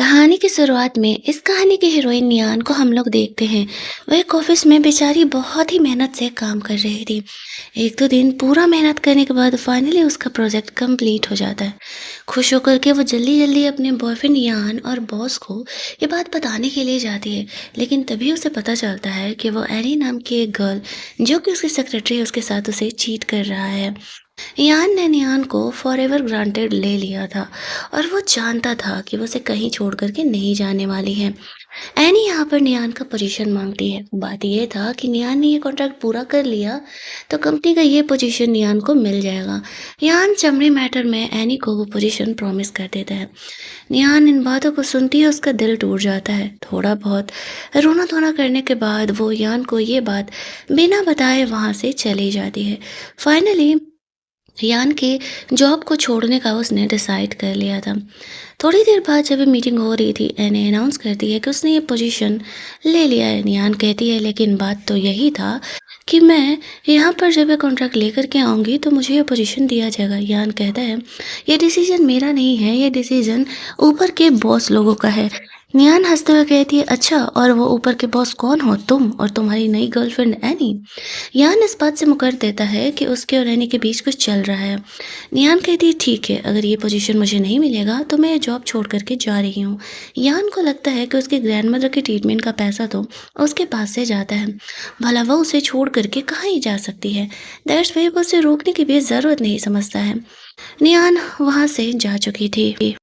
कहानी की शुरुआत में इस कहानी की हीरोइन नियान को हम लोग देखते हैं। वो एक ऑफिस में बेचारी बहुत ही मेहनत से काम कर रही थी। एक दो दिन पूरा मेहनत करने के बाद फाइनली उसका प्रोजेक्ट कंप्लीट हो जाता है। खुश होकर के वो जल्दी जल्दी अपने बॉयफ्रेंड नियान और बॉस को ये बात बताने के लिए जाती है। लेकिन तभी उसे पता चलता है कि वो एनी नाम की एक गर्ल जो कि उसकी सेक्रेटरी है उसके साथ उसे चीट कर रहा है। यान ने नियान को फॉरएवर ग्रांटेड ले लिया था और वो जानता था कि वो उसे कहीं छोड़ कर के नहीं जाने वाली है। एनी यहाँ पर नियान का पोजीशन मांगती है। बात ये था कि नियान ने ये कॉन्ट्रैक्ट पूरा कर लिया तो कंपनी का ये पोजीशन नियान को मिल जाएगा। नियान चमड़ी मैटर में एनी को वो पोजीशन प्रॉमिस कर देता है। नियान इन बातों को सुनती है, उसका दिल टूट जाता है। थोड़ा बहुत रोना धोना करने के बाद वो यान को ये बात बिना बताए वहां से चली जाती है। फाइनली यान के जॉब को छोड़ने का उसने डिसाइड कर लिया था। थोड़ी देर बाद जब मीटिंग हो रही थी, एने अनाउंस करती है कि उसने ये पोजीशन ले लिया है। यान कहती है लेकिन बात तो यही था कि मैं यहाँ पर जब ये कॉन्ट्रैक्ट लेकर के आऊँगी तो मुझे ये पोजीशन दिया जाएगा। यान कहता है ये डिसीजन मेरा नहीं है, ये डिसीजन ऊपर के बॉस लोगों का है। नियान हंसते हुए कहती है अच्छा, और वो ऊपर के बॉस कौन हो, तुम और तुम्हारी नई गर्लफ्रेंड एनी? यान इस बात से मुकर देता है कि उसके और एनी के बीच कुछ चल रहा है। नियान कहती है ठीक है, अगर ये पोजीशन मुझे नहीं मिलेगा तो मैं ये जॉब छोड़ करके जा रही हूँ। यान को लगता है कि उसकी ग्रैंडमदर के ट्रीटमेंट का पैसा तो उसके पास से जाता है, भला वो उसे छोड़ करके कहाँ ही जा सकती है। दैट्स वाई वो उसे रोकने की भी ज़रूरत नहीं समझता है। नियान वहाँ से जा चुकी थी।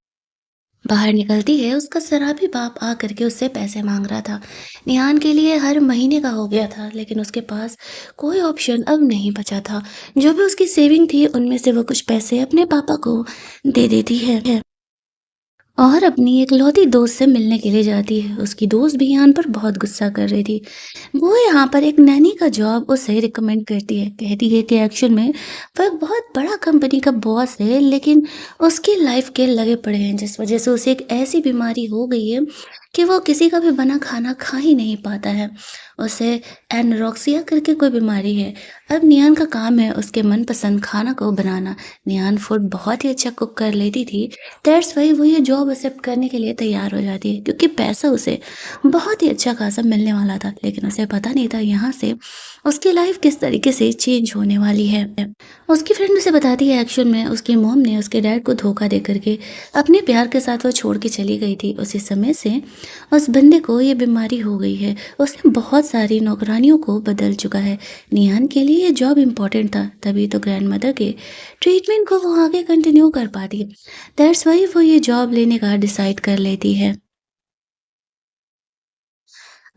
बाहर निकलती है, उसका शराबी बाप आ करके उससे पैसे मांग रहा था। निहान के लिए हर महीने का हो गया था, लेकिन उसके पास कोई ऑप्शन अब नहीं बचा था। जो भी उसकी सेविंग थी उनमें से वो कुछ पैसे अपने पापा को दे देती है और अपनी इकलौती दोस्त से मिलने के लिए जाती है। उसकी दोस्त भी यान पर बहुत गुस्सा कर रही थी। वो यहाँ पर एक नैनी का जॉब उसे रिकमेंड करती है। कहती है कि एक्चुअल में वो एक बहुत बड़ा कंपनी का बॉस है, लेकिन उसकी लाइफ के लगे पड़े हैं जिस वजह से उसे एक ऐसी बीमारी हो गई है कि वो किसी का भी बना खाना खा ही नहीं पाता है। उसे एनोरेक्सिया करके कोई बीमारी है। अब नियान का काम है उसके मनपसंद खाना को बनाना। नियान फूड बहुत ही अच्छा कुक कर लेती थी। दैट्स वाई वो ये जॉब एक्सेप्ट करने के लिए तैयार हो जाती है, क्योंकि पैसा उसे बहुत ही अच्छा खासा मिलने वाला था। लेकिन उसे पता नहीं था यहाँ से उसकी लाइफ किस तरीके से चेंज होने वाली है। उसकी फ्रेंड उसे बताती है एक्चुअल में उसकी मॉम ने उसके डैड को धोखा दे करके अपने प्यार के साथ वो छोड़ के चली गई थी। उसी समय से उस बंदे को ये बीमारी हो गई है। उसने बहुत सारी नौकरानियों को बदल चुका है। निहान के लिए ये जॉब इम्पोर्टेंट था, तभी तो ग्रैंड मदर के ट्रीटमेंट को वो आगे कंटिन्यू कर पाती है। दैट्स वाई वो ये जॉब लेने का डिसाइड कर लेती है।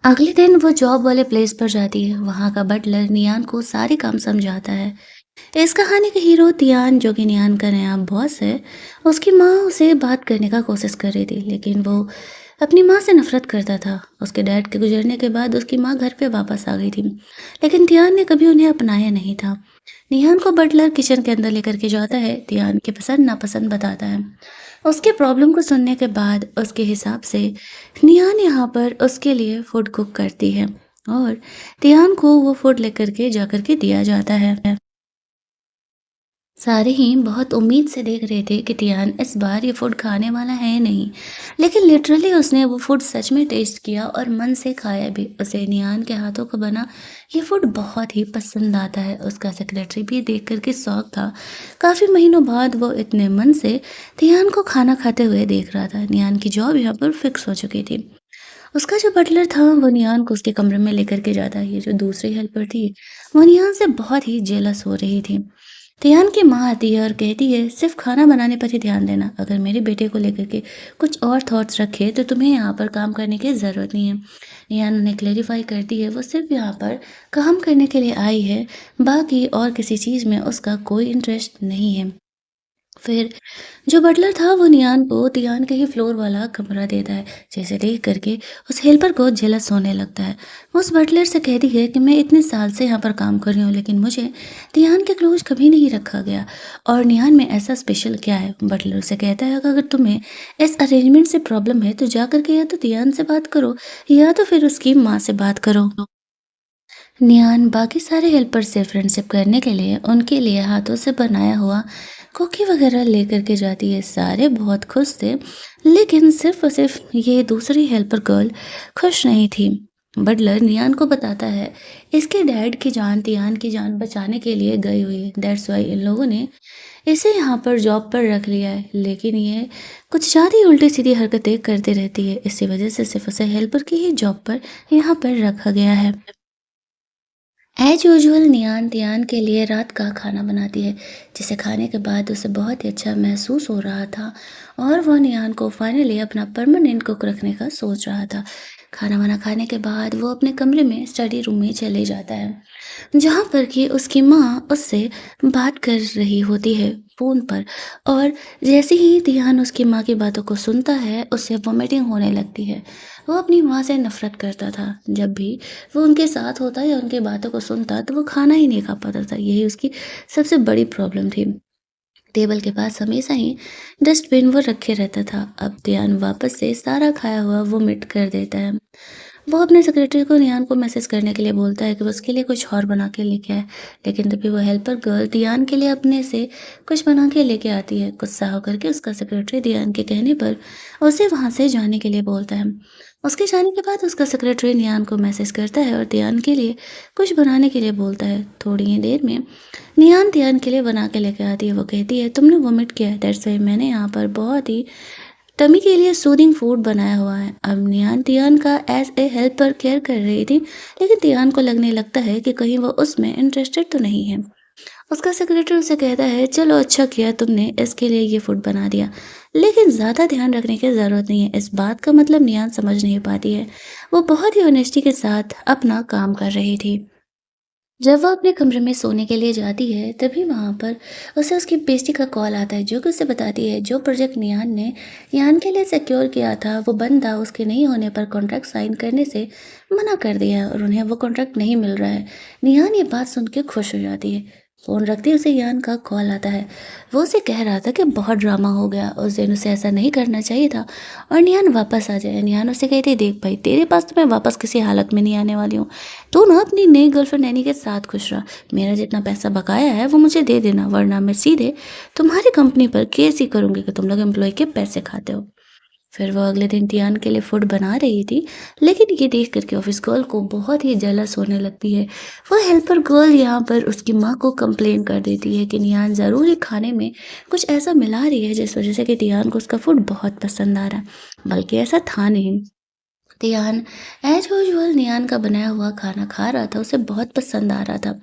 अगले दिन वो जॉब वाले प्लेस पर जाती है। वहाँ का बटलर नियान को सारे काम समझाता है। इस कहानी का हीरो तियान, जो कि नियान का नया बॉस है, उसकी माँ उसे बात करने का कोशिश कर रही थी, लेकिन वो अपनी माँ से नफरत करता था। उसके डैड के गुजरने के बाद उसकी माँ घर पे वापस आ गई थी, लेकिन तियान ने कभी उन्हें अपनाया नहीं था। निहान को बटलर किचन के अंदर लेकर के जाता है, तियान की पसंद नापसंद बताता है। उसके प्रॉब्लम को सुनने के बाद उसके हिसाब से निहान यहाँ पर उसके लिए फूड कुक करती है और तियान को वो फूड लेकर के जाकर के दिया जाता है। सारे ही बहुत उम्मीद से देख रहे थे कि तियान इस बार ये फूड खाने वाला है नहीं, लेकिन लिटरली उसने वो फूड सच में टेस्ट किया और मन से खाया भी। उसे नियान के हाथों का बना ये फूड बहुत ही पसंद आता है। उसका सेक्रेटरी भी देख करके शौक था। काफी महीनों बाद वो इतने मन से तियान को खाना खाते हुए देख रहा था। नियान की जॉब यहाँ पर फिक्स हो चुकी थी। उसका जो बटलर था वो नियान को उसके कमरे में लेकर के जाता है। ये जो दूसरी हेल्पर थी वो नियान से बहुत ही जेलस हो रही थी। तियान की माँ आती है और कहती है सिर्फ खाना बनाने पर ही ध्यान देना, अगर मेरे बेटे को लेकर के कुछ और थॉट्स रखे तो तुम्हें यहाँ पर काम करने की ज़रूरत नहीं है। नियान उन्हें क्लेरिफाई करती है वो सिर्फ यहाँ पर काम करने के लिए आई है, बाकी और किसी चीज़ में उसका कोई इंटरेस्ट नहीं है। फिर जो बटलर था वो नियान को तियान के ही फ्लोर वाला कमरा देता है। जैसे देख करके उस हेल्पर को जेलस होने लगता है। वो उस बटलर से कहती है कि मैं इतने साल से यहाँ पर काम कर रही हूँ, लेकिन मुझे तियान के क्लोज कभी नहीं रखा गया, और नियान में ऐसा स्पेशल क्या है। बटलर से कहता है कि अगर तुम्हें इस अरेंजमेंट से प्रॉब्लम है तो जा करके या तो तियान से बात करो या तो फिर उसकी माँ से बात करो। नियान बाकी सारे हेल्पर से फ्रेंडशिप करने के लिए उनके लिए हाथों से बनाया हुआ कुकी वगैरह लेकर के जाती है। सारे बहुत खुश थे, लेकिन सिर्फ और सिर्फ ये दूसरी हेल्पर गर्ल खुश नहीं थी। बटलर नियान को बताता है इसके डैड की जान तियान की जान बचाने के लिए गई हुई है। दैट्स वाई इन लोगों ने इसे यहाँ पर जॉब पर रख लिया है, लेकिन ये कुछ ज़्यादा ही उल्टी सीधी हरकतें करती रहती है। इसी वजह से सिर्फ उसे हेल्पर की ही जॉब पर यहाँ पर रखा गया है। एज यूजुअल नियान तियान के लिए रात का खाना बनाती है, जिसे खाने के बाद उसे बहुत ही अच्छा महसूस हो रहा था और वह नियान को फाइनली अपना परमानेंट कुक रखने का सोच रहा था। खाना वाना खाने के बाद वो अपने कमरे में स्टडी रूम में चले जाता है, जहाँ पर कि उसकी माँ उससे बात कर रही होती है फ़ोन पर। और जैसे ही तिहान उसकी माँ की बातों को सुनता है, उसे वॉमिटिंग होने लगती है। वो अपनी माँ से नफ़रत करता था। जब भी वो उनके साथ होता या उनकी बातों को सुनता, तो वो खाना ही नहीं खा पाता था। यही उसकी सबसे बड़ी प्रॉब्लम थी। टेबल के पास हमेशा ही डस्टबिन वो रखे रहता था। अब तियान वापस से सारा खाया हुआ वोमिट कर देता है। वो अपने सेक्रेटरी को नियान को मैसेज करने के लिए बोलता है कि वो उसके लिए कुछ और बना के लेके आए, लेकिन तभी वो हेल्पर गर्ल दियान के लिए अपने से कुछ बना के लेके आती है। गुस्सा होकर के उसका सेक्रेटरी दियान के कहने पर उसे वहाँ से जाने के लिए बोलता है। उसके जाने के बाद उसका सेक्रेटरी नियान को मैसेज करता है और दियान के लिए कुछ बनाने के लिए बोलता है। थोड़ी ही देर में नियान दियान के लिए बना के लेके आती है। वो कहती है तुमने वोमिट किया है, दैट्स वाई मैंने यहाँ पर बहुत ही टमी के लिए सूदिंग फूड बनाया हुआ है। अब नियान तियान का एज ए हेल्पर केयर कर रही थी, लेकिन तियान को लगने लगता है कि कहीं वो उसमें इंटरेस्टेड तो नहीं है। उसका सेक्रेटरी उसे कहता है चलो अच्छा किया तुमने इसके लिए ये फूड बना दिया, लेकिन ज़्यादा ध्यान रखने की ज़रूरत नहीं है। इस बात का मतलब नियान समझ नहीं पाती है। वो बहुत ही ऑनेस्टी के साथ अपना काम कर रही थी। जब वो अपने कमरे में सोने के लिए जाती है, तभी वहाँ पर उसे उसकी बेस्टी का कॉल आता है, जो कि उसे बताती है जो प्रोजेक्ट नियान ने यान के लिए सिक्योर किया था, वो बंदा उसके नहीं होने पर कॉन्ट्रैक्ट साइन करने से मना कर दिया है और उन्हें वो कॉन्ट्रैक्ट नहीं मिल रहा है। नियान ये बात सुन के खुश हो जाती है। फ़ोन रखते ही उसे यान का कॉल आता है। वो उसे कह रहा था कि बहुत ड्रामा हो गया, उस दिन उसे ऐसा नहीं करना चाहिए था और नियान वापस आ जाए। नियान उसे कहती देख भाई, तेरे पास तो मैं वापस किसी हालत में नहीं आने वाली हूँ। तू ना अपनी नई गर्लफ्रेंड नैनी के साथ खुश रह। मेरा जितना पैसा बकाया है वो मुझे दे देना, वरना मैं सीधे तुम्हारी कंपनी पर केस ही करूँगी कि तुम लोग एम्प्लॉय के पैसे खाते हो। फिर वो अगले दिन तियान के लिए फूड बना रही थी, लेकिन ये देख कर के ऑफिस गर्ल को बहुत ही जेलस होने लगती है। वो हेल्पर गर्ल यहाँ पर उसकी माँ को कंप्लेन कर देती है कि नियान ज़रूर ही खाने में कुछ ऐसा मिला रही है जिस वजह से कि तियान को उसका फूड बहुत पसंद आ रहा है, बल्कि ऐसा था नहीं। तियान एज यूजुअल नियान का बनाया हुआ खाना खा रहा था, उसे बहुत पसंद आ रहा था।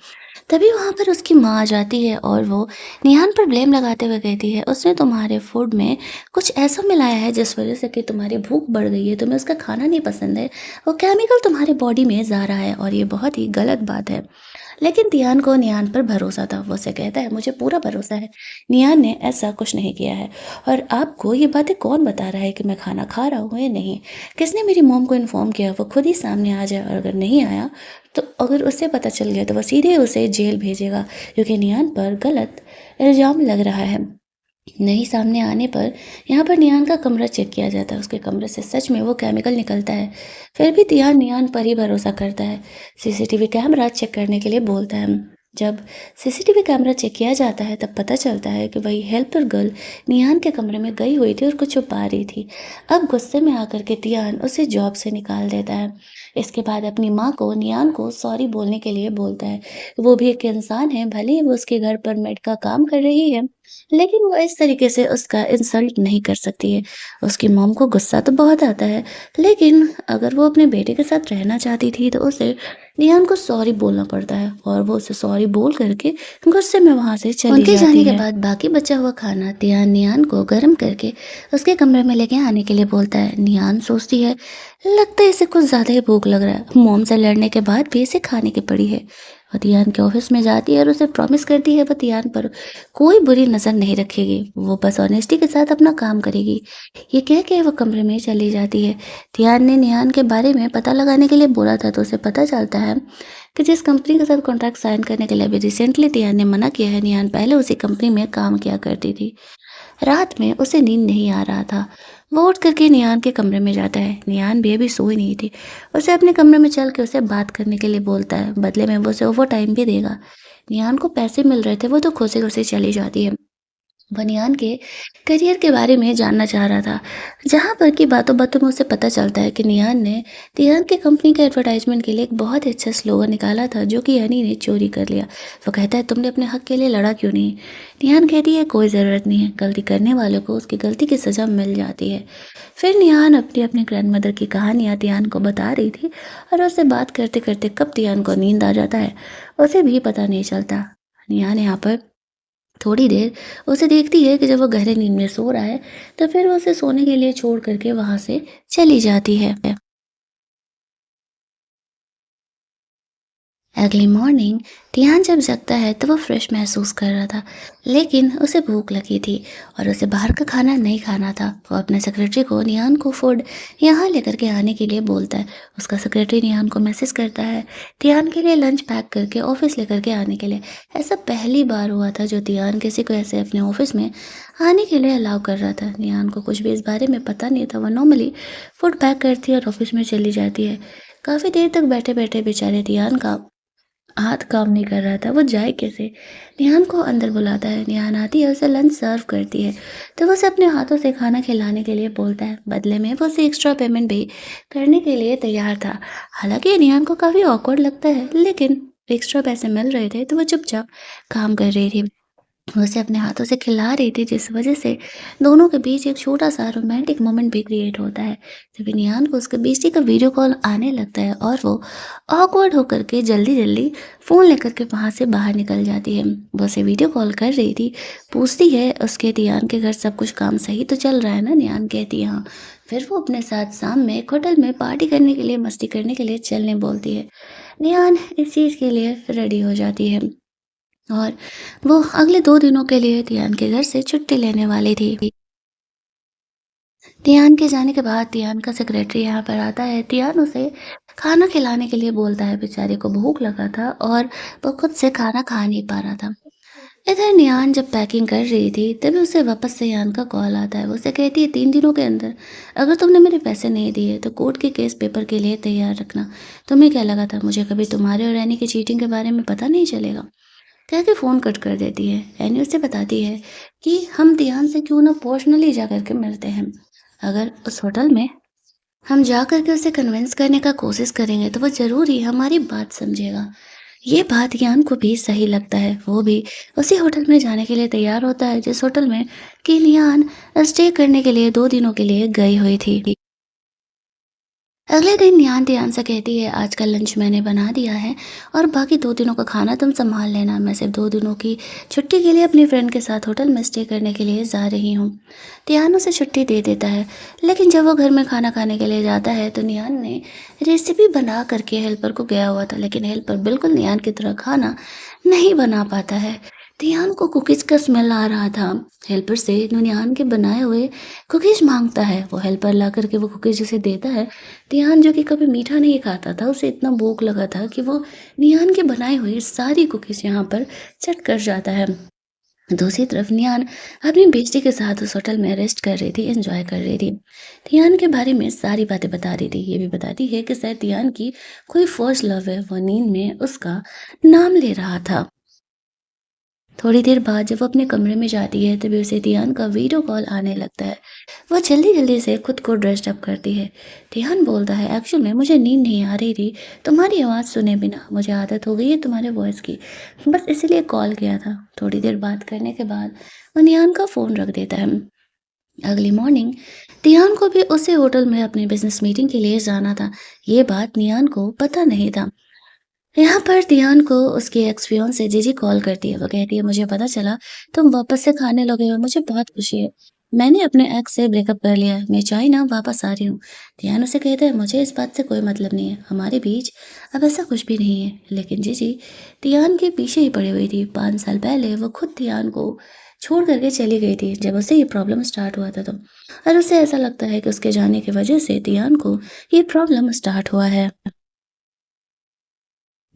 तभी वहाँ पर उसकी माँ आ जाती है और वो निहान पर ब्लेम लगाते हुए कहती है उसने तुम्हारे फूड में कुछ ऐसा मिलाया है जिस वजह से कि तुम्हारी भूख बढ़ गई है, तुम्हें उसका खाना नहीं पसंद है, वो केमिकल तुम्हारे बॉडी में जा रहा है और ये बहुत ही गलत बात है। लेकिन तियान को नियान पर भरोसा था। वो उसे कहता है मुझे पूरा भरोसा है, नियान ने ऐसा कुछ नहीं किया है। और आपको ये बातें कौन बता रहा है कि मैं खाना खा रहा हूँ या नहीं? किसने मेरी मॉम को इन्फॉर्म किया? वो खुद ही सामने आ जाए और अगर नहीं आया तो अगर उसे पता चल गया तो वो सीधे उसे जेल भेजेगा, क्योंकि नियान पर गलत इल्ज़ाम लग रहा है। नहीं सामने आने पर यहाँ पर नियान का कमरा चेक किया जाता है। उसके कमरे से सच में वो केमिकल निकलता है। फिर भी तियान नियान पर ही भरोसा करता है। सीसीटीवी कैमरा चेक करने के लिए बोलता है। जब सीसीटीवी कैमरा चेक किया जाता है तब पता चलता है कि वही हेल्पर गर्ल नियान के कमरे में गई हुई थी और कुछ छुपा रही थी। अब गुस्से में आकर के तियान उसे जॉब से निकाल देता है। इसके बाद अपनी माँ को नियान को सॉरी बोलने के लिए बोलता है। वो भी एक इंसान है, भले ही वो उसके घर पर मेड का काम कर रही है, लेकिन वो इस तरीके से उसका इंसल्ट नहीं कर सकती है। उसकी मॉम को गुस्सा तो बहुत आता है, लेकिन अगर वो अपने बेटे के साथ रहना चाहती थी तो उसे निहान को सॉरी बोलना पड़ता है और वो उसे सॉरी बोल करके गुस्से में वहाँ से चली उनके जाती जाने के है। बाद बाकी बचा हुआ खाना तियान नियान को गर्म करके उसके कमरे में लेके आने के लिए बोलता है। नियान सोचती है लगता है इसे कुछ ज़्यादा ही भूख लग रहा है, मॉम से लड़ने के बाद भी इसे खाने की पड़ी है। वो तियान के ऑफिस में जाती है और उसे प्रॉमिस करती है वो तियान पर कोई बुरी नज़र नहीं रखेगी, वो बस ऑनेस्टी के साथ अपना काम करेगी। ये कह के वो कमरे में चली जाती है। तियान ने नियान के बारे में पता लगाने के लिए बोला था तो उसे पता चलता है कि जिस कंपनी के साथ कॉन्ट्रैक्ट साइन करने के लिए अभी रिसेंटली तियान ने मना किया है, नियान पहले उसी कंपनी में काम किया करती थी। रात में उसे नींद नहीं आ रहा था। वो उठ करके नियान के कमरे में जाता है। नियान भी अभी सोई नहीं थी। उसे अपने कमरे में चल के उसे बात करने के लिए बोलता है। बदले में वो उसे ओवर टाइम भी देगा। नियान को पैसे मिल रहे थे, वो तो खुशी-खुशी चली जाती है। बनियान के करियर के बारे में जानना चाह रहा था, जहाँ पर कि बातों-बातों में उसे पता चलता है कि नियान ने तियान की कंपनी के एडवर्टाइजमेंट के लिए एक बहुत ही अच्छा स्लोगन निकाला था, जो कि हनी ने चोरी कर लिया। वो कहता है, तुमने अपने हक के लिए लड़ा क्यों नहीं? नियान कहती है, कोई ज़रूरत नहीं है, गलती करने वालों को उसकी गलती की सज़ा मिल जाती है। फिर नियान अपनी अपनी ग्रैंडमदर की कहानियाँ तियान को बता रही थी, और उससे बात करते-करते कब तियान को नींद आ जाता है, उसे भी पता नहीं चलता। नियान यहाँ पर थोड़ी देर उसे देखती है कि जब वो गहरे नींद में सो रहा है, तो फिर वो उसे सोने के लिए छोड़ कर के वहाँ से चली जाती है। अगली मॉर्निंग टियान जब जगता है तो वो फ्रेश महसूस कर रहा था, लेकिन उसे भूख लगी थी और उसे बाहर का खाना नहीं खाना था। वो अपने सेक्रेटरी को नियान को फूड यहाँ लेकर के आने के लिए बोलता है। उसका सेक्रेटरी नियान को मैसेज करता है टियान के लिए लंच पैक करके ऑफिस लेकर के आने के लिए। ऐसा पहली बार हुआ था जो टियान किसी को ऐसे अपने ऑफिस में आने के लिए अलाउ कर रहा था। नियान को कुछ भी इस बारे में पता नहीं था। वो नॉर्मली फूड पैक करती है और ऑफिस में चली जाती है। काफ़ी देर तक बैठे बैठे बेचारे टियान का हाथ काम नहीं कर रहा था, वो जाए कैसे? निहान को अंदर बुलाता है, निहान आती है, उसे लंच सर्व करती है, तो वो उसे अपने हाथों से खाना खिलाने के लिए बोलता है। बदले में वो उसे एक्स्ट्रा पेमेंट भी करने के लिए तैयार था। हालाँकि निहान को काफ़ी ऑकवर्ड लगता है, लेकिन एक्स्ट्रा पैसे मिल रहे थे, तो वो चुपचाप काम कर रही थी। वो उसे अपने हाथों से खिला रही थी, जिस वजह से दोनों के बीच एक छोटा-सा रोमांटिक मोमेंट भी क्रिएट होता है। तभी निहान को उसके बेस्टी का वीडियो कॉल आने लगता है और वो ऑकवर्ड होकर के जल्दी-जल्दी फ़ोन लेकर के वहाँ से बाहर निकल जाती है। वो उसे वीडियो कॉल कर रही थी, पूछती है उसके निहान के घर सब कुछ काम सही तो चल रहा है ना? निहान कहती है हाँ। फिर वो अपने साथ शाम में एक होटल में पार्टी करने के लिए, मस्ती करने के लिए चलने बोलती है। निहान इस चीज़ के लिए रेडी हो जाती है। और वो अगले 2 दिनों के लिए तियान के घर से छुट्टी लेने वाली थी। तियान के जाने के बाद तियान का सेक्रेटरी यहाँ पर आता है। तियान उसे खाना खिलाने के लिए बोलता है, बेचारे को भूख लगा था और वो खुद से खाना खा नहीं पा रहा था। इधर नियान जब पैकिंग कर रही थी, तभी उसे वापस से यान का कॉल आता है। वो उसे कहती है, 3 दिनों के अंदर अगर तुमने मेरे पैसे नहीं दिए, तो कोर्ट के केस पेपर के लिए तैयार रखना। तुम्हें क्या लगा था मुझे कभी तुम्हारे और रैनी की चीटिंग के बारे में पता नहीं चलेगा? कह के फ़ोन कट कर देती है। एनी उसे बताती है कि हम ध्यान से क्यों ना पर्सनली जा कर के मिलते हैं। अगर उस होटल में हम जा कर के उसे कन्विंस करने का कोशिश करेंगे, तो वो ज़रूर ही हमारी बात समझेगा। ये बात यान को भी सही लगता है। वो भी उसी होटल में जाने के लिए तैयार होता है, जिस होटल में कि लियान स्टे करने के लिए 2 दिनों के लिए गई हुई थी। अगले दिन नियान तियान से कहती है, आज का लंच मैंने बना दिया है और बाकी 2 दिनों का खाना तुम संभाल लेना। मैं सिर्फ 2 दिनों की छुट्टी के लिए अपनी फ्रेंड के साथ होटल में स्टे करने के लिए जा रही हूँ। तियान उसे छुट्टी दे देता है, लेकिन जब वो घर में खाना खाने के लिए जाता है तो नियान ने रेसिपी बना करके हेल्पर को गया हुआ था, लेकिन हेल्पर बिल्कुल नियान की तरह खाना नहीं बना पाता है। तियान को कुकीज़ का स्मेल आ रहा था। हेल्पर से नियान के बनाए हुए कुकीज़ मांगता है। वो हेल्पर ला करके वो कुकीज़ उसे देता है। निहान जो कि कभी मीठा नहीं खाता था, उसे इतना भूख लगा था कि वो निहान के बनाए हुए सारी कुकीज़ यहाँ पर चट कर जाता है। दूसरी तरफ निहान अपनी बेस्टी के साथ उस होटल में रेस्ट कर रही थी, एंजॉय कर रही थी। निहान के बारे में सारी बातें बता रही थी। ये भी बताती है कि शायद निहान की कोई फर्स्ट लव है। वो नींद में उसका नाम ले रहा था। थोड़ी देर बाद जब वो अपने कमरे में जाती है, तभी उसे तियान का वीडियो कॉल आने लगता है। वो जल्दी-जल्दी से खुद को ड्रेस्ड अप करती है। तियान बोलता है, एक्चुअल में मुझे नींद नहीं आ रही थी, तुम्हारी आवाज़ सुने बिना। मुझे आदत हो गई है तुम्हारे वॉइस की, बस इसीलिए कॉल किया था। थोड़ी देर बात करने के बाद वो नियान का फ़ोन रख देता है। अगली मॉर्निंग तियान को भी उसी होटल में अपनी बिज़नेस मीटिंग के लिए जाना था। ये बात नियान को पता नहीं था। यहाँ पर तियान को उसकी एक्स फियांसे जीजी कॉल करती है। वो कहती है, मुझे पता चला तुम वापस से खाने लगे हो, मुझे बहुत खुशी है। मैंने अपने एक्स से ब्रेकअप कर लिया है, मैं चाइना वापस आ रही हूँ। तियान उसे कहता है, मुझे इस बात से कोई मतलब नहीं है, हमारे बीच अब ऐसा कुछ भी नहीं है। लेकिन जीजी तियान के पीछे ही पड़ी हुई थी। 5 साल पहले वो खुद तियान को छोड़ करके चली गई थी, जब उसे ये प्रॉब्लम स्टार्ट हुआ था तो। और उसे ऐसा लगता है कि उसके जाने की वजह से तियान को ये प्रॉब्लम स्टार्ट हुआ है।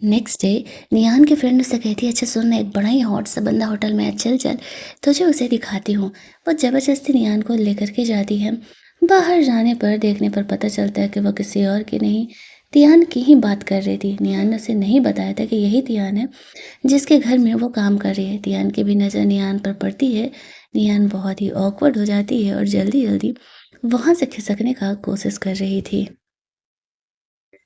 नेक्स्ट डे निहान की फ्रेंड उससे कहती है, अच्छा सुन ना, एक बड़ा ही हॉट सा बंदा होटल में है, चल चल तुझे उसे दिखाती हूँ। वो जबरदस्ती निहान को लेकर के जाती है। बाहर जाने पर देखने पर पता चलता है कि वह किसी और की नहीं, तियान की ही बात कर रही थी। निहान ने उसे नहीं बताया था कि यही तियान है जिसके घर में वो काम कर रही है। तियान की भी नज़र निहान पर पड़ती है। निहान बहुत ही ऑकवर्ड हो जाती है और जल्दी जल्दी वहां से खिसकने का कोशिश कर रही थी।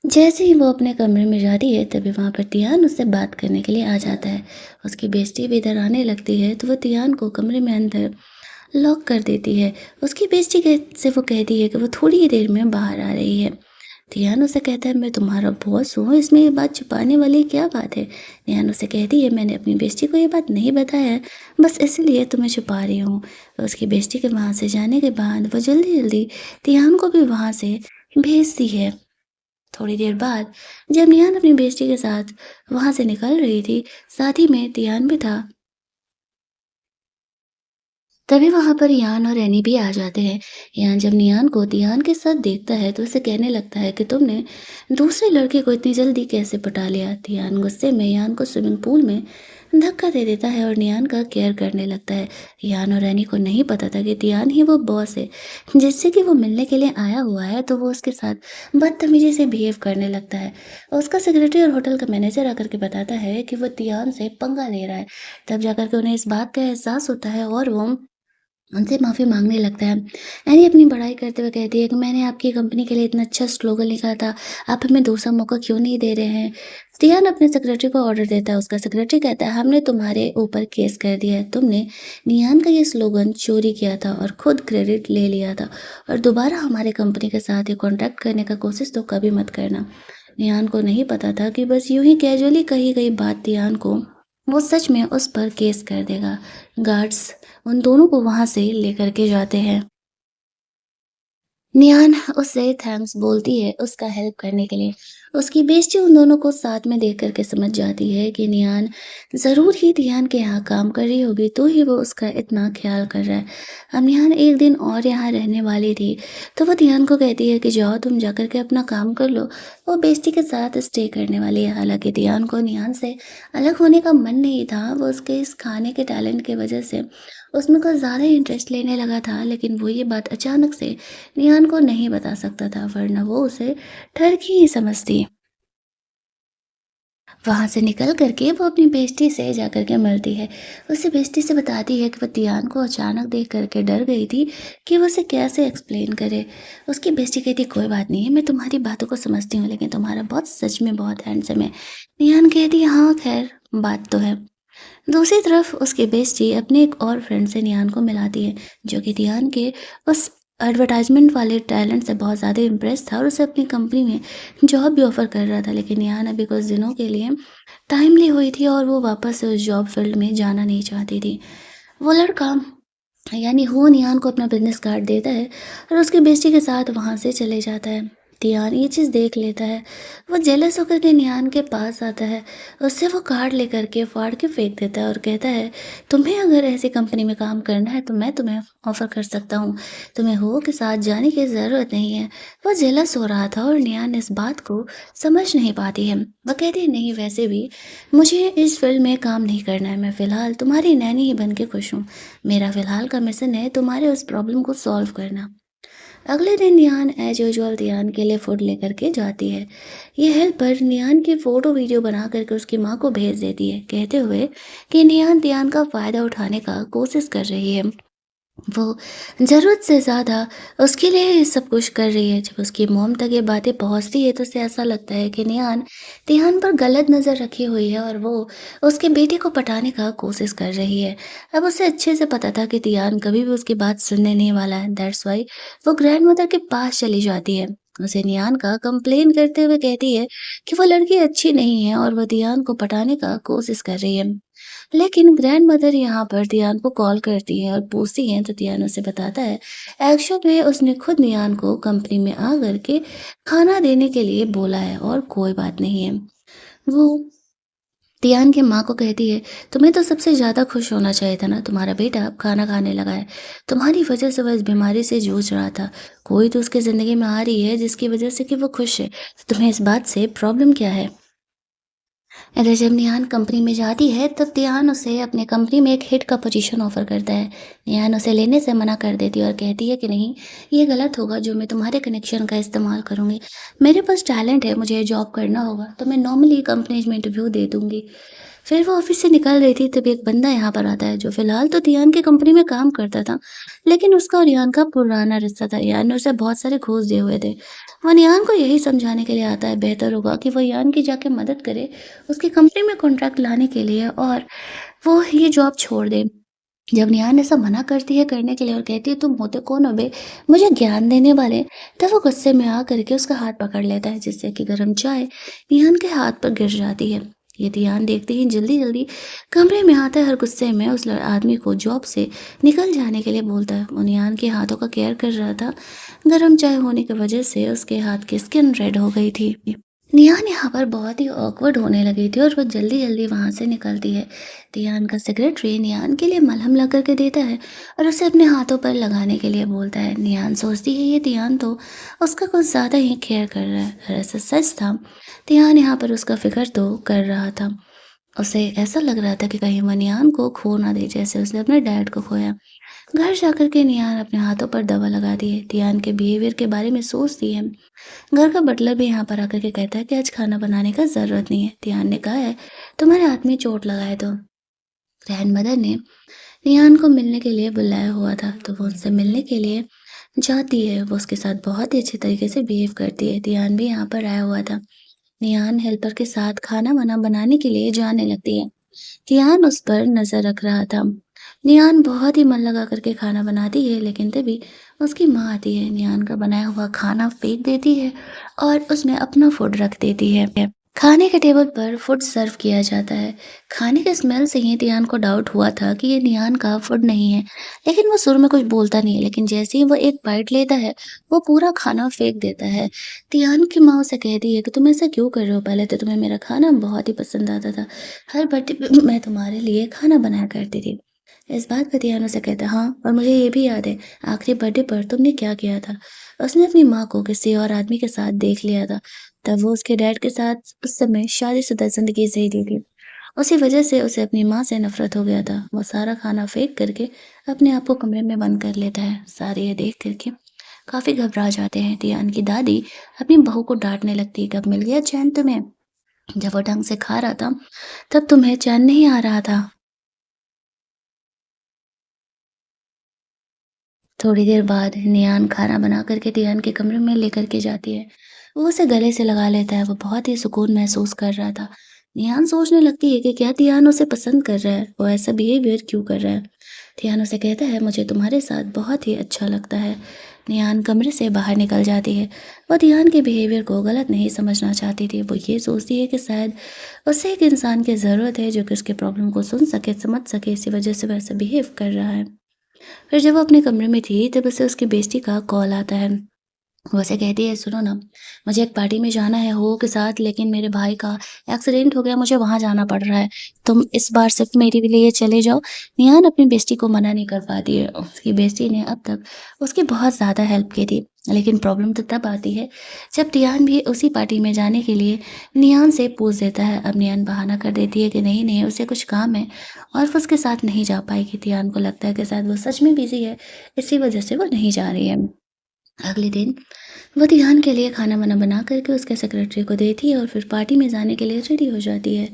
जैसे ही वो अपने कमरे में जाती है तभी वहाँ पर तियान उससे बात करने के लिए आ जाता है। उसकी बेइज्जती भी इधर आने लगती है तो वो तियान को कमरे में अंदर लॉक कर देती है। उसकी बेइज्जती से वो कहती है कि वो थोड़ी ही देर में बाहर आ रही है। तियान उसे कहता है, मैं तुम्हारा बॉस हूँ, इसमें ये बात छुपाने वाली क्या बात है। तियान उसे कहती है, मैंने अपनी बेइज्जती को ये बात नहीं बताया है, बस इसीलिए तुम्हें छुपा रही हूँ। उसकी बेइज्जती के वहाँ से जाने के बाद वो जल्दी जल्दी तियान को भी वहाँ से भेजती है। थोड़ी देर बाद जब निहान अपनी बेस्टी के साथ वहां से निकल रही थी, साथ ही में तियान भी था। तभी वहां पर यान और एनी भी आ जाते हैं। यान जब नियान को तियान के साथ देखता है तो उसे कहने लगता है कि तुमने दूसरे लड़के को इतनी जल्दी कैसे पटा लिया। तियान गुस्से में यान को स्विमिंग पूल में धक्का दे देता है और नियान का केयर करने लगता है। यान और एनी को नहीं पता था कि तियान ही वो बॉस है जिससे कि वो मिलने के लिए आया हुआ है, तो वो उसके साथ बदतमीजी से बिहेव करने लगता है। उसका सेक्रेटरी और होटल का मैनेजर आकर के बताता है कि वो तियान से पंगा ले रहा है। तब जाकर के उन्हें इस बात का एहसास होता है और वो उनसे माफ़ी माँगने लगता है। एनी अपनी बड़ाई करते हुए कहती है कि मैंने आपकी कंपनी के लिए इतना अच्छा स्लोगन लिखा था, आप हमें दूसरा मौका क्यों नहीं दे रहे हैं? तियान अपने सेक्रेटरी को ऑर्डर देता है, उसका सेक्रेटरी कहता है, हमने तुम्हारे ऊपर केस कर दिया है, तुमने नियान का ये स्लोगन चोरी किया था और खुद क्रेडिट ले लिया था और दोबारा हमारे कंपनी के साथ ये कॉन्ट्रैक्ट करने का कोशिश तो कभी मत करना। नियान को नहीं पता था कि बस यूँ ही कैजुअली कही गई बात तियान को वो सच में उस पर केस कर देगा। गार्ड्स उन दोनों को वहाँ से लेकर के जाते हैं। नियान उससे थैंक्स बोलती है उसका हेल्प करने के लिए। उसकी बेइज्जती उन दोनों को साथ में देख कर के समझ जाती है कि नियान ज़रूर ही तियान के यहाँ काम कर रही होगी, तो ही वो उसका इतना ख़्याल कर रहा है। अब नियान एक दिन और यहाँ रहने वाली थी, तो वो तियान को कहती है कि जाओ तुम जा कर के अपना काम कर लो। वो बेइज्जती के साथ स्टे करने वाली है। हालाँकि तियान को नियान से अलग होने का मन नहीं था, वो उसके इस खाने के टैलेंट की वज़ह से उसमें कुछ ज़्यादा ही इंटरेस्ट लेने लगा था, लेकिन वो ये बात अचानक से निहान को नहीं बता सकता था, वरना वो उसे ठरकी ही समझती। वहाँ से निकल कर के वो अपनी बेस्टी से जाकर के मिलती है। उसे बेस्टी से बताती है कि वो तियान को अचानक देख कर के डर गई थी कि वो उसे कैसे एक्सप्लेन करे। उसकी बेस्टी कहती, कोई बात नहीं है, मैं तुम्हारी बातों को समझती हूँ, लेकिन तुम्हारा बॉस सच में बहुत हैंडसम है। निहान कहती, हाँ खैर बात तो है। दूसरी तरफ उसकी बेस्टी अपने एक और फ्रेंड से नियान को मिलाती है, जो कि तियान के उस एडवर्टाइजमेंट वाले टैलेंट से बहुत ज़्यादा इम्प्रेस था और उसे अपनी कंपनी में जॉब भी ऑफर कर रहा था। लेकिन नियान अभी कुछ दिनों के लिए टाइम ली हुई थी और वो वापस से उस जॉब फील्ड में जाना नहीं चाहती थी। वो लड़का यानी हो नियान को अपना बिजनेस कार्ड देता है और उसकी बेस्टी के साथ वहाँ से चले जाता है। तियान ये चीज़ देख लेता है। वो जेलस होकर के नियान के पास आता है, उससे वो कार्ड लेकर के फाड़ के फेंक देता है और कहता है, तुम्हें अगर ऐसी कंपनी में काम करना है तो मैं तुम्हें ऑफर कर सकता हूँ, तुम्हें हो के साथ जाने की ज़रूरत नहीं है। वो जेलस हो रहा था और नियान इस बात को समझ नहीं पाती है। वह कहती है, नहीं वैसे भी मुझे इस फील्ड में काम नहीं करना है, मैं फ़िलहाल तुम्हारी नैनी ही बन के खुश हूँ। मेरा फ़िलहाल का मिशन है तुम्हारे उस प्रॉब्लम को सॉल्व करना। अगले दिन निहान एज यूजुअल तियान के लिए फूड लेकर के जाती है। ये हेल्पर निहान की फ़ोटो वीडियो बना करके उसकी माँ को भेज देती है, कहते हुए कि निहान तियान का फ़ायदा उठाने का कोशिश कर रही है। वो ज़रूरत से ज़्यादा उसके लिए ये सब कुछ कर रही है। जब उसकी मॉम तक ये बातें पहुँचती है तो उसे ऐसा लगता है कि नियान तिहान पर गलत नज़र रखी हुई है और वो उसके बेटे को पटाने का कोशिश कर रही है। अब उसे अच्छे से पता था कि तियान कभी भी उसकी बात सुनने नहीं वाला है। दैट्स व्हाई वो ग्रैंडमदर के पास चली जाती है। उसे नियान का कंप्लेन करते हुए कहती है कि वो लड़की अच्छी नहीं है और वह तियान को पटाने का कोशिश कर रही है। लेकिन ग्रैंडमदर यहाँ पर तियान को कॉल करती हैं और पूछती हैं तो तियान उसे बताता है एक्चुअल में उसने खुद नियान को कंपनी में आ करके खाना देने के लिए बोला है और कोई बात नहीं है। वो तियान की माँ को कहती है, तुम्हें तो सबसे ज़्यादा खुश होना चाहिए था ना, तुम्हारा बेटा अब खाना खाने लगा है। तुम्हारी वजह से वह इस बीमारी से जूझ रहा था। कोई तो उसकी ज़िंदगी में आ रही है जिसकी वजह से कि वो खुश है। तो तुम्हें इस बात से प्रॉब्लम क्या है? इधर जब निहान कंपनी में जाती है तब तिहान उसे अपने कंपनी में एक हेड का पोजीशन ऑफर करता है। निहान उसे लेने से मना कर देती है और कहती है कि नहीं, ये गलत होगा जो मैं तुम्हारे कनेक्शन का इस्तेमाल करूंगी। मेरे पास टैलेंट है, मुझे ये जॉब करना होगा तो मैं नॉर्मली कंपनीज में इंटरव्यू दे दूंगी। फिर वो ऑफिस से निकल रही थी तभी एक बंदा यहाँ पर आता है जो फिलहाल तो तिहान की कंपनी में काम करता था, लेकिन उसका और रियान का पुराना रिश्ता था। रियान ने उसे बहुत सारे घूस दिए हुए थे। वो निहान को यही समझाने के लिए आता है बेहतर होगा कि वो रियान की जाके मदद करे उसकी कंपनी में कॉन्ट्रैक्ट लाने के लिए, और वो ये जॉब छोड़ दे। जब निहान ऐसा मना करती है करने के लिए और कहती है तुम होते कौन हो बे, मुझे ज्ञान देने वाले, तब वो गुस्से में आ करके उसका हाथ पकड़ लेता है जिससे कि गर्म चाय निहान के हाथ पर गिर जाती है। ये ध्यान देखते ही जल्दी जल्दी कमरे में आता है और गुस्से में उस आदमी को जॉब से निकल जाने के लिए बोलता है। वो निहान के हाथों का केयर कर रहा था। गर्म चाय होने की वजह से उसके हाथ की स्किन रेड हो गई थी। निहान यहाँ पर बहुत ही ऑकवर्ड होने लगी थी और वो जल्दी-जल्दी वहाँ से निकलती है। निहान का सेक्रेटरी निहान के लिए मलहम ला कर के देता है और उसे अपने हाथों पर लगाने के लिए बोलता है। निहान सोचती है ये निहान तो उसका कुछ ज़्यादा ही केयर कर रहा है। और ऐसा सच था, निहान यहाँ पर उसका फ़िक्र तो कर रहा था। उसे ऐसा लग रहा था कि कहीं वो निहान को खो ना दे जैसे उसने अपने डैड को खोया। घर जाकर के निहान अपने हाथों पर दवा लगाती है। निहान के बिहेवियर के बारे में सोचती है। घर का बटलर भी यहाँ पर आकर के कहता है कि आज खाना बनाने का ज़रूरत नहीं है। तियान ने कहा है तुम्हारे हाथ में चोट लगा है तो। ग्रैंडमदर ने रिहान को मिलने के लिए बुलाया हुआ था तो वो उनसे मिलने के लिए जाती है। वो उसके साथ बहुत ही अच्छे तरीके से बिहेव करती है। तियान भी यहाँ पर आया हुआ था। निहान हेल्पर के साथ खाना वाना बनाने के लिए जाने लगती है। तियान उस पर नज़र रख रहा था। निहान बहुत ही मन लगा करके खाना बनाती है लेकिन तभी उसकी माँ आती है। निहान का बनाया हुआ खाना फेंक देती है और उसमें अपना फूड रख देती है। खाने के टेबल पर फूड सर्व किया जाता है। खाने के स्मेल से ही तियान को डाउट हुआ था कि ये निहान का फूड नहीं है, लेकिन वो शुरू में कुछ बोलता नहीं है। लेकिन जैसे ही वो एक बाइट लेता है वो पूरा खाना फेंक देता है। तियान की माँ उसे कहती है कि तुम ऐसा क्यों कर रहे हो, पहले तो तुम्हें मेरा खाना बहुत ही पसंद आता था, हर बर्थडे पे मैं तुम्हारे लिए खाना बनाया करती थी। इस बात पर तियान उसे कहता है हाँ, और मुझे ये भी याद है आखिरी बर्थडे पर तुमने क्या किया था। उसने अपनी माँ को किसी और आदमी के साथ देख लिया था। तब वो उसके डैड के साथ उस समय शादीशुदा ज़िंदगी जी रही थी। उसी वजह से उसे अपनी माँ से नफ़रत हो गया था। वो सारा खाना फेंक करके अपने आप को कमरे में बंद कर लेता है। सारे ये देख करके काफ़ी घबरा जाते हैं। तियान की दादी अपनी बहू को डाँटने लगती है, कब मिल गया चैन तुम्हें? जब वो ढंग से खा रहा था, तब तुम्हें चैन नहीं आ रहा था। थोड़ी देर बाद नियान खाना बना कर के तियान के कमरे में लेकर के जाती है। वो उसे गले से लगा लेता है। वो बहुत ही सुकून महसूस कर रहा था। नियान सोचने लगती है कि क्या तियान उसे पसंद कर रहा है, वो ऐसा बिहेवियर क्यों कर रहा है। तियान उसे कहता है मुझे तुम्हारे साथ बहुत ही अच्छा लगता है। नियान कमरे से बाहर निकल जाती है। वो तियान के बिहेवियर को गलत नहीं समझना चाहती थी। वो ये सोचती है कि शायद उसे एक इंसान की ज़रूरत है जो कि उसके प्रॉब्लम को सुन सके, समझ सके, इसी वजह से वैसा बिहेव कर रहा है। फिर जब वो अपने कमरे में थी तब उसे उसकी बेस्टी का कॉल आता है। वो उसे कहती है सुनो ना, मुझे एक पार्टी में जाना है हो के साथ, लेकिन मेरे भाई का एक्सीडेंट हो गया, मुझे वहाँ जाना पड़ रहा है। तुम इस बार सिर्फ मेरे लिए चले जाओ। निहान अपनी बेस्टी को मना नहीं कर पाती है। उसकी बेस्टी ने अब तक उसकी बहुत ज़्यादा हेल्प की थी। लेकिन प्रॉब्लम तो तब आती है जब तियान भी उसी पार्टी में जाने के लिए निहान से पूछ देता है। अब निहान बहाना कर देती है कि नहीं नहीं उसे कुछ काम है और वो उसके साथ नहीं जा पाएगी। तियान को लगता है कि शायद वो सच में बिजी है, इसी वजह से वो नहीं जा रही है। अगले दिन वो तिहान के लिए खाना वाना बना करके उसके सेक्रेटरी को देती है और फिर पार्टी में जाने के लिए रेडी हो जाती है।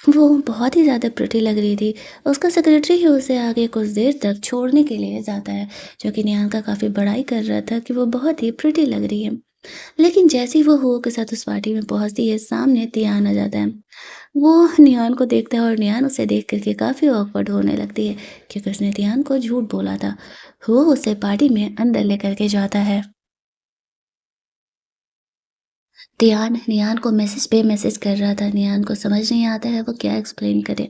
वो बहुत ही ज़्यादा प्रिटी लग रही थी। उसका सेक्रेटरी ही उसे आगे कुछ देर तक छोड़ने के लिए जाता है, जो कि निहान का काफ़ी बड़ाई कर रहा था कि वो बहुत ही प्रिटी लग रही है। लेकिन जैसे ही वो हुओ के साथ उस पार्टी में पहुंचती है, सामने तियान आ जाता है। वो निहान को देखता है और निहान उसे देख करके काफ़ी ऑकवर्ड होने लगती है क्योंकि उसने तियान को झूठ बोला था। वो उसे पार्टी में अंदर लेकर के जाता है। तियान नियान को मैसेज पे मैसेज कर रहा था। नियान को समझ नहीं आता है वो क्या एक्सप्लेन करे।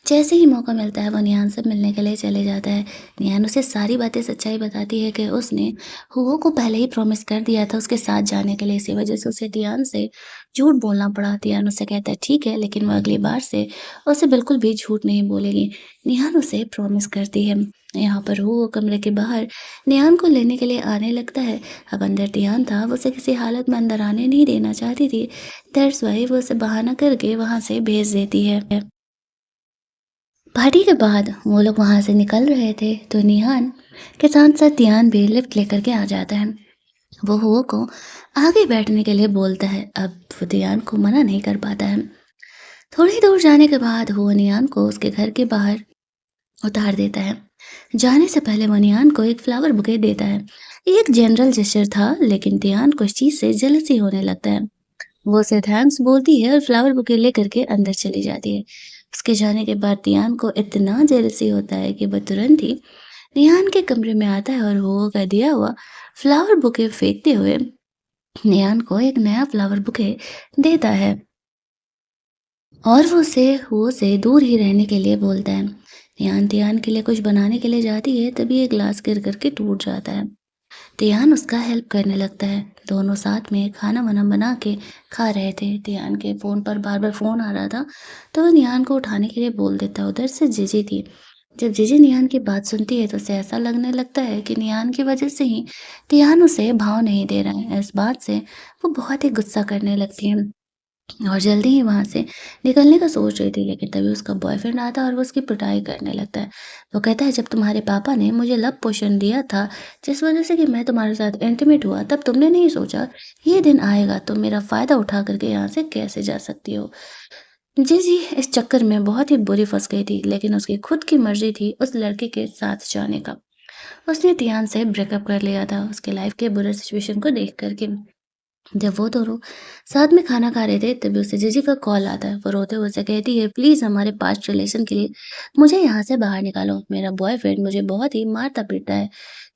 जैसे ही मौका मिलता है वो नियान से मिलने के लिए चले जाता है। नियान उसे सारी बातें सच्चाई बताती है कि उसने हुओ को पहले ही प्रॉमिस कर दिया था उसके साथ जाने के लिए, इसी वजह से उसे तियान से झूठ बोलना पड़ा। तियान उसे कहता है ठीक है, लेकिन वो अगली बार से उसे बिल्कुल भी झूठ नहीं बोलेगी। निहान उसे प्रॉमिस करती है। यहाँ पर वो कमरे के बाहर नियान को लेने के लिए आने लगता है। अब अंदर टियान था, वो उसे किसी हालत में अंदर आने नहीं देना चाहती थी। दैट्स वाई वो उसे बहाना करके वहाँ से भेज देती है। पार्टी के बाद वो लोग वहाँ से निकल रहे थे तो निहान के साथ साथ टियान भी लिफ्ट लेकर के आ जाता है। वो हुओ को आगे बैठने के लिए बोलता है। अब वो टियान को मना नहीं कर पाता है। थोड़ी दूर जाने के बाद वो नियान को उसके घर के बाहर उतार देता है। जाने से पहले वो नियान को एक फ्लावर बुके देता है। ये एक जनरल जेस्चर था, लेकिन टियान को इस चीज से जेलसी होने लगता है। वो उसे थैंक्स बोलती है और फ्लावर बुके लेकर के अंदर चली जाती है। उसके जाने के बाद टियान को इतना जेलसी होता है कि वह तुरंत ही नियान के कमरे में आता है और वो का दिया हुआ फ्लावर बुके फेंकते हुए नियान को एक नया फ्लावर बुके देता है और वो से दूर ही रहने के लिए बोलता है। नियान तियान के लिए कुछ बनाने के लिए जाती है, तभी एक ग्लास गिर करके टूट जाता है। तियान उसका हेल्प करने लगता है। दोनों साथ में खाना वाना बना के खा रहे थे। तियान के फ़ोन पर बार-बार फ़ोन आ रहा था, तो वो नियान को उठाने के लिए बोल देता है। उधर से जीजी थी। जब जीजी नियान की बात सुनती है तो उसे ऐसा लगने लगता है कि नियान की वजह से ही तियान उसे भाव नहीं दे रहा है। इस बात से वो बहुत ही गुस्सा करने लगती है और जल्दी ही वहाँ से निकलने का सोच रही थी, लेकिन तभी उसका बॉयफ्रेंड आता है और वो उसकी पिटाई करने लगता है। वो कहता है, जब तुम्हारे पापा ने मुझे लव पोशन दिया था, जिस वजह से कि मैं तुम्हारे साथ इंटीमेट हुआ, तब तुमने नहीं सोचा ये दिन आएगा, तुम मेरा फ़ायदा उठा करके यहाँ से कैसे जा सकती हो। जी जी, इस चक्कर में बहुत ही बुरी फंस गई थी, लेकिन उसकी खुद की मर्जी थी उस लड़के के साथ जाने का। उसने तियान से ब्रेकअप कर लिया था उसके लाइफ के बुरे सिचुएशन को देख करके। जब वो दोनों साथ में खाना खा रहे थे, तभी उसे जीजी का कॉल आता है। वो रोते हुए उसे कहती है, प्लीज़ हमारे पास्ट रिलेशन के लिए मुझे यहाँ से बाहर निकालो। मेरा बॉयफ्रेंड मुझे बहुत ही मारता-पीटता है।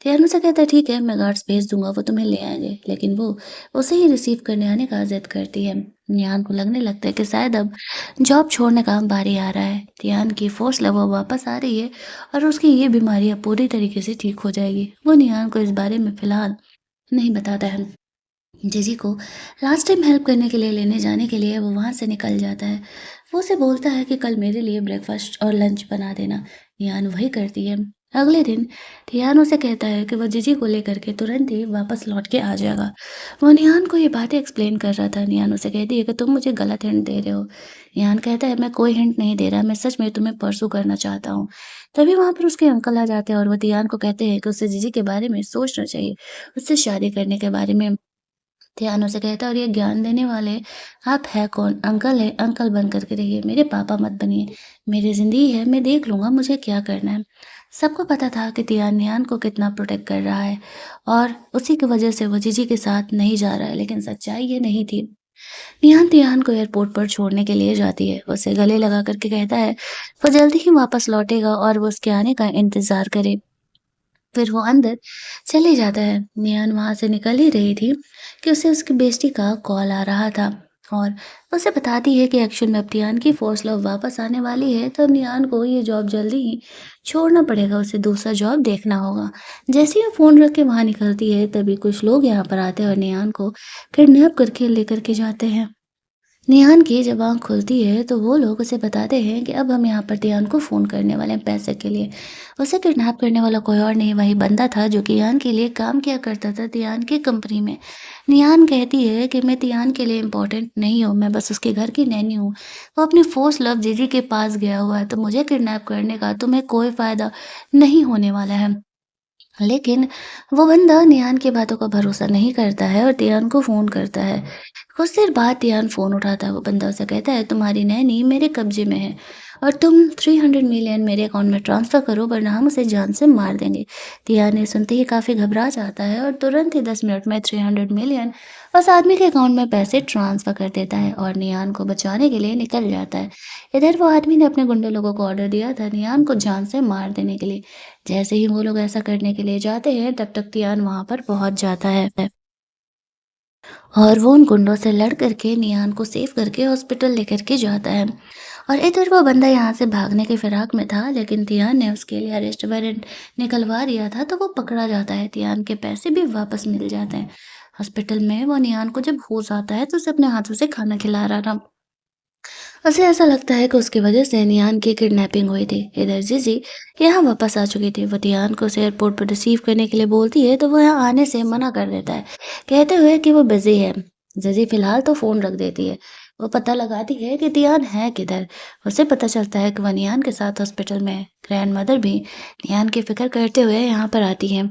तियान उसे कहता है, ठीक है, मैं गार्ड्स भेज दूँगा, वो तुम्हें ले आएँगे। लेकिन वो उसे ही रिसीव करने आने का ज़िद करती है। नियान को लगने लगता है कि शायद अब जॉब छोड़ने का बारी आ रहा है। तियान की फ़र्स्ट लव अब वापस आ रही है और उसकी ये बीमारी अब पूरी तरीके से ठीक हो जाएगी। वो नियान को इस बारे में फ़िलहाल नहीं बताता है। जीजी को लास्ट टाइम हेल्प करने के लिए लेने जाने के लिए वो वहाँ से निकल जाता है। वो उसे बोलता है कि कल मेरे लिए ब्रेकफास्ट और लंच बना देना। नियान वही करती है। अगले दिन तियान उसे कहता है कि वो जीजी को लेकर के तुरंत ही वापस लौट के आ जाएगा। वो नियान को ये बातें एक्सप्लेन कर रहा था। नियान उसे कहती है कि तुम मुझे गलत हिंट दे रहे हो। नियान कहता है, मैं कोई हिंट नहीं दे रहा, मैं सच में तुम्हें परसू करना चाहता हूँ। तभी वहाँ पर उसके अंकल आ जाते हैं और वो तियान को कहते हैं कि उसे जीजी के बारे में सोचना चाहिए, उससे शादी करने के बारे में। ध्यान उसे कहता है, और ये ज्ञान देने वाले आप है कौन? अंकल है, अंकल बन कर के रहिए, मेरे पापा मत बनिए। मेरी ज़िंदगी है, मैं देख लूँगा मुझे क्या करना है। सबको पता था कि तियान नियान को कितना प्रोटेक्ट कर रहा है और उसी की वजह से वो जीजी के साथ नहीं जा रहा है, लेकिन सच्चाई ये नहीं थी। निहान तियान को एयरपोर्ट पर छोड़ने के लिए जाती है। उसे गले लगा कर के कहता है, वो जल्दी ही वापस लौटेगा और वो उसके आने का इंतज़ार करे। फिर वो अंदर चले जाता है। नियान वहाँ से निकल ही रही थी कि उसे उसकी बेस्टी का कॉल आ रहा था और उसे बताती है कि एक्चुअल में अब तियान की फ़र्स्ट लव वापस आने वाली है, तो अब नियान को ये जॉब जल्दी ही छोड़ना पड़ेगा, उसे दूसरा जॉब देखना होगा। जैसे ही वो फ़ोन रख के वहाँ निकलती है, तभी कुछ लोग यहाँ पर आते हैं और नियान को किडनैप करके लेकर के जाते हैं। निहान की जब आँख खुलती है तो वो लोग उसे बताते हैं कि अब हम यहाँ पर तियान को फ़ोन करने वाले हैं पैसे के लिए। उसे किडनैप करने वाला कोई और नहीं, वही बंदा था जो तियान के लिए काम किया करता था तियान की कंपनी में। निहान कहती है कि मैं तियान के लिए इम्पोर्टेंट नहीं हूँ, मैं बस उसके घर की नैनी हूँ। वो अपनी फर्स्ट लव जीजी के पास गया हुआ है, तो मुझे किडनैप करने का तुम्हें कोई फ़ायदा नहीं होने वाला है। लेकिन वो बंदा नियान की बातों का भरोसा नहीं करता है और तियान को फ़ोन करता है। कुछ देर बाद तियान फ़ोन उठाता है, वो बंदा उसे कहता है, तुम्हारी नैनी मेरे कब्ज़े में है और तुम 300 मिलियन मेरे अकाउंट में ट्रांसफ़र करो, वरना हम उसे जान से मार देंगे। तियान ये सुनते ही काफ़ी घबरा जाता है और तुरंत ही 10 मिनट में 300 मिलियन उस आदमी के अकाउंट में पैसे ट्रांसफ़र कर देता है और नियान को बचाने के लिए निकल जाता है। इधर वो आदमी ने अपने गुंडे लोगों को ऑर्डर दिया था नियान को जान से मार देने के लिए। जैसे ही वो लोग ऐसा करने के लिए जाते हैं, तब तक तियान वहाँ पर पहुँच जाता है और वो उन गुंडों से लड़ करके नियान को सेव करके हॉस्पिटल लेकर के जाता है। और इधर वो बंदा यहाँ से भागने की फिराक में था, लेकिन तियान ने उसके लिए अरेस्ट वारंट निकलवा दिया था, तो वो पकड़ा जाता है। तियान के पैसे भी वापस मिल जाते हैं। हॉस्पिटल में वो नियान को जब होश आता है तो उसे अपने हाथों से खाना खिला रहा था। उसे ऐसा लगता है कि उसकी वजह से नियान की किडनैपिंग हुई थी। इधर जीजी यहाँ वापस आ चुकी थी। वो तियान को उसे एयरपोर्ट पर रिसीव करने के लिए बोलती है तो वो यहाँ आने से मना कर देता है, कहते हुए कि वो बिजी है। जीजी फिलहाल तो फोन रख देती है। वो पता लगाती है कि तियान है किधर। उसे पता चलता है कि वह नियान के साथ हॉस्पिटल में है। ग्रैंड मदर भी नियान की फिक्र करते हुए यहाँ पर आती है।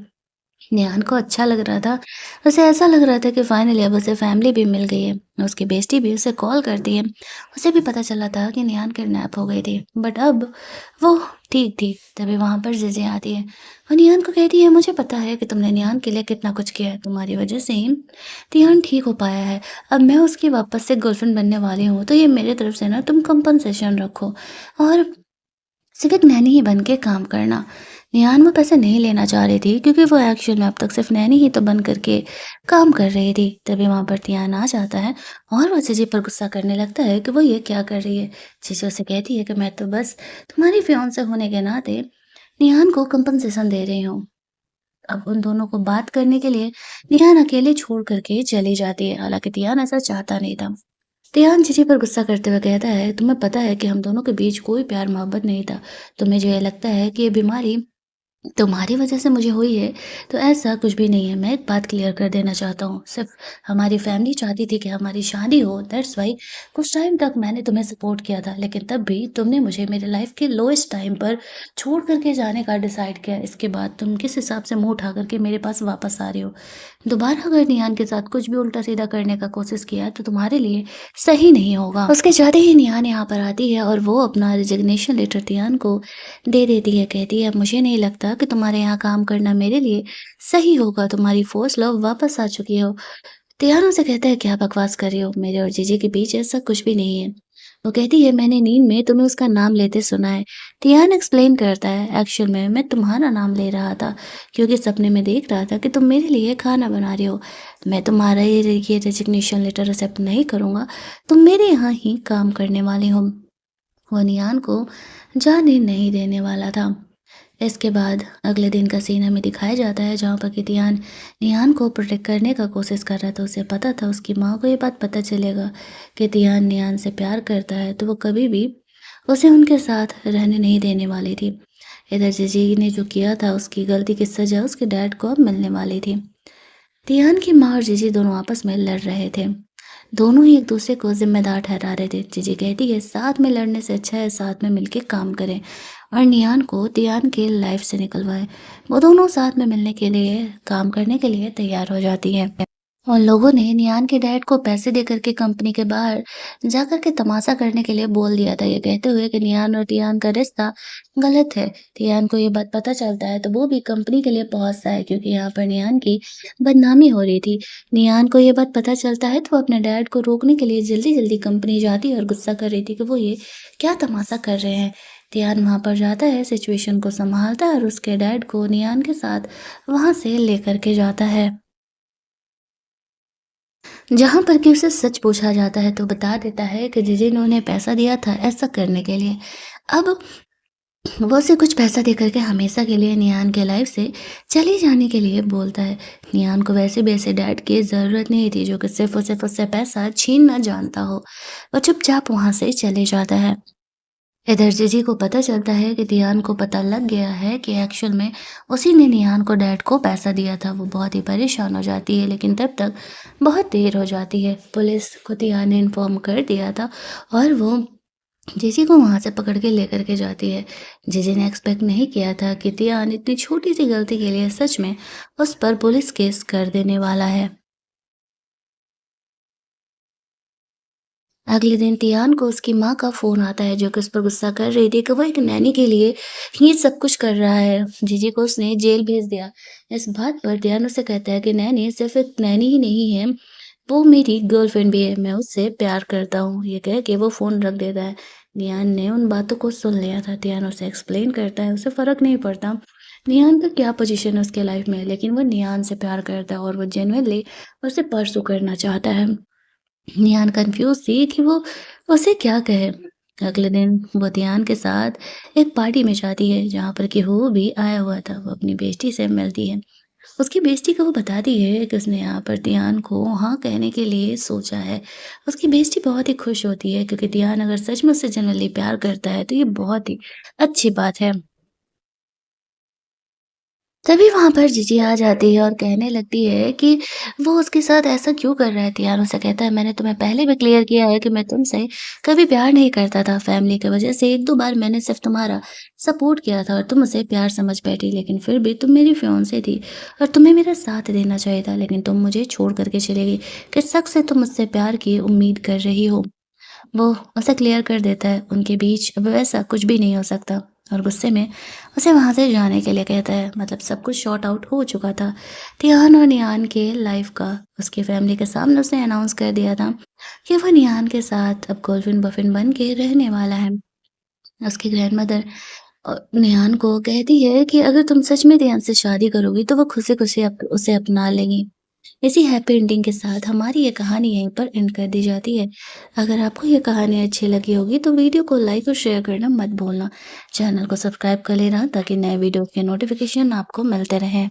निहान को अच्छा लग रहा था। उसे ऐसा लग रहा था कि फाइनली अब उसे फैमिली भी मिल गई है। उसकी बेस्टी भी उसे कॉल करती है। उसे भी पता चला था कि निहान किडनैप हो गई थी, बट अब वो ठीक थी। तभी वहाँ पर ज़ेज़े आती है और निहान को कहती है, मुझे पता है कि तुमने निहान के लिए कितना कुछ किया है। तुम्हारी वजह से ही निहान ठीक हो पाया है। अब मैं उसकी वापस से गर्लफ्रेंड बनने वाली हूँ, तो ये मेरी तरफ से ना तुम कंपनसेशन रखो और सिर्फ एक नैनी ही बन के काम करना। निहान वो पैसे नहीं लेना चाह रही थी क्योंकि वो एक्चुअल में अब तक सिर्फ नैनी ही तो बन करके काम कर रही थी। तभी वहाँ पर तियान आ जाता है और वो जीजी पर गुस्सा करने लगता है कि वो ये क्या कर रही है। जीजी उसे कहती है कि मैं तो बस तुम्हारी फियांसे होने के नाते निहान को कंपनसेशन दे रही हूँ। अब उन दोनों को बात करने के लिए निहान अकेले छोड़ करके चली जाती है। हालांकि तियान ऐसा चाहता नहीं था। तियान जीजी पर गुस्सा करते हुए कहता है, तुम्हें पता है कि हम दोनों के बीच कोई प्यार मोहब्बत नहीं था। तुम्हें जो ये लगता है कि ये बीमारी तुम्हारी वजह से मुझे हुई है, तो ऐसा कुछ भी नहीं है। मैं एक बात क्लियर कर देना चाहता हूँ, सिर्फ़ हमारी फैमिली चाहती थी कि हमारी शादी हो, दैट्स व्हाई कुछ टाइम तक मैंने तुम्हें सपोर्ट किया था, लेकिन तब भी तुमने मुझे मेरे लाइफ़ के लोएस्ट टाइम पर छोड़ कर के जाने का डिसाइड किया। इसके बाद तुम किस हिसाब से मुँह उठा कर के मेरे पास वापस आ रहे हो? दोबारा अगर निहान के साथ कुछ भी उल्टा-सीधा करने का कोशिश किया, तो तुम्हारे लिए सही नहीं होगा। उसके जाते ही निहान यहाँ पर आती है और वो अपना रेज़िग्नेशन लेटर तियान को दे देती है। कहती है, मुझे नहीं लगता कि तुम्हारे यहाँ काम करना मेरे लिए सही होगा। तुम्हारी फर्स्ट लव वापस आ चुकी हो। तियान उसे कहता है, क्या बकवास कर रही हो? मेरे और जीजी के बीच ऐसा कुछ भी नहीं है। वो कहती है, मैंने नींद में तुम्हें उसका नाम लेते सुना है। तियान एक्सप्लेन करता है, एक्चुअल में मैं तुम्हारा नाम ले रहा था क्योंकि सपने में देख रहा था कि तुम मेरे लिए खाना बना रही हो। मैं तुम्हारा ये रेजिग्नेशन लेटर एक्सेप्ट नहीं करूँगा। तुम मेरे यहाँ ही काम करने वाली हो। वो नियान को जाने नहीं देने वाला था। इसके बाद अगले दिन का सीन हमें दिखाया जाता है जहाँ पर कि तियान निहान को प्रोटेक्ट करने का कोशिश कर रहा था। उसे पता था उसकी माँ को ये बात पता चलेगा कि तियान निहान से प्यार करता है तो वो कभी भी उसे उनके साथ रहने नहीं देने वाली थी। इधर जीजी ने जो किया था उसकी गलती की सजा उसके डैड को अब मिलने वाली थी। तियान की माँ और जीजी दोनों आपस में लड़ रहे थे। दोनों ही एक दूसरे को जिम्मेदार ठहरा रहे थे। जीजी कहती है, साथ में लड़ने से अच्छा है साथ में मिलके काम करें और नियान को तियान के लाइफ से निकलवाए। वो दोनों साथ में मिलने के लिए काम करने के लिए तैयार हो जाती है। उन लोगों ने नियान के डैड को पैसे देकर के कंपनी के बाहर जाकर के तमाशा करने के लिए बोल दिया था, ये कहते हुए कि नियान और तियान का रिश्ता गलत है। तियान को ये बात पता चलता है तो वो भी कंपनी के लिए पहुंचता है क्योंकि यहाँ पर नियान की बदनामी हो रही थी। नियान को ये बात पता चलता है तो वो अपने डैड को रोकने के लिए जल्दी जल्दी कंपनी जाती है और गुस्सा कर रही थी कि वो ये क्या तमाशा कर रहे हैं। तियान वहां पर जाता है, सिचुएशन को संभालता है और उसके डैड को नियान के साथ वहां से लेकर के जाता है, जहाँ पर कि उसे सच पूछा जाता है तो बता देता है कि जीजी ने उन्हें पैसा दिया था ऐसा करने के लिए। अब वो उसे कुछ पैसा देकर के हमेशा के लिए नियान के लाइफ से चले जाने के लिए बोलता है। नियान को वैसे भी ऐसे डैड की ज़रूरत नहीं थी जो कि सिर्फ उससे पैसा छीनना जानता हो। वो चुपचाप वहाँ से चले जाता है। इधर जीजी को पता चलता है कि नियान को पता लग गया है कि एक्चुअल में उसी ने नियान को डैड को पैसा दिया था। वो बहुत ही परेशान हो जाती है लेकिन तब तक बहुत देर हो जाती है। पुलिस को नियान ने इन्फॉर्म कर दिया था और वो जीजी को वहाँ से पकड़ के लेकर के जाती है। जीजी ने एक्सपेक्ट नहीं किया था कि तियान इतनी छोटी सी गलती के लिए सच में उस पर पुलिस केस कर देने वाला है। अगले दिन तियान को उसकी माँ का फ़ोन आता है जो कि उस पर गुस्सा कर रही थी कि वो एक नैनी के लिए ये सब कुछ कर रहा है। जीजी को उसने जेल भेज दिया। इस बात पर तियान उससे कहता है कि नैनी सिर्फ़ एक नैनी ही नहीं है, वो मेरी गर्लफ्रेंड भी है, मैं उससे प्यार करता हूँ। ये कह के वो फ़ोन रख देता है। नियान ने उन बातों को सुन लिया था। तियान उसे एक्सप्लेन करता है, उसे फ़र्क नहीं पड़ता नियान का क्या पोजीशन है उसके लाइफ़ में, लेकिन वो नियान से प्यार करता है और वो जेनुइनली उसे परस्यू करना चाहता है। नियान कंफ्यूज थी कि वो उसे क्या कहे। अगले दिन वो ध्यान के साथ एक पार्टी में जाती है जहाँ पर कि वो भी आया हुआ था। वो अपनी बेटी से मिलती है। उसकी बेइज़्ज़ती को वो बताती है कि उसने यहाँ पर दियान को हाँ कहने के लिए सोचा है। उसकी बेइज़्ज़ती बहुत ही खुश होती है क्योंकि दियान अगर सचमुच से जेनुइनली प्यार करता है तो ये बहुत ही अच्छी बात है। तभी वहाँ पर जीजी आ जाती है और कहने लगती है कि वो उसके साथ ऐसा क्यों कर रहा है। तियान उससे कहता है, मैंने तुम्हें पहले भी क्लियर किया है कि मैं तुमसे कभी प्यार नहीं करता था। फैमिली की वजह से 1-2 बार मैंने सिर्फ़ तुम्हारा सपोर्ट किया था और तुम उसे प्यार समझ बैठी, लेकिन फिर भी तुम मेरी फियांसे थी और तुम्हें मेरा साथ देना चाहिए था, लेकिन तुम मुझे छोड़ कर के चली गई। किस शक से तुम मुझसे प्यार की उम्मीद कर रही हो? वो उसे क्लियर कर देता है, उनके बीच अब वैसा कुछ भी नहीं हो सकता और गुस्से में उसे वहाँ से जाने के लिए कहता है। मतलब सब कुछ सॉर्ट आउट हो चुका था। तियान और नियान के लाइफ का उसकी फैमिली के सामने उसने अनाउंस कर दिया था कि वो नियान के साथ अब गर्लफ्रेंड बॉयफ्रेंड बन के रहने वाला है। उसकी ग्रैंडमदर निहान को कहती है कि अगर तुम सच में ध्यान से शादी करोगी तो वो खुशी-खुशी उसे अपना लेंगी। इसी हैप्पी एंडिंग के साथ हमारी ये कहानी यहीं पर एंड कर दी जाती है। अगर आपको ये कहानी अच्छी लगी होगी तो वीडियो को लाइक और शेयर करना मत भूलना। चैनल को सब्सक्राइब कर लेना ताकि नए वीडियो के नोटिफिकेशन आपको मिलते रहें।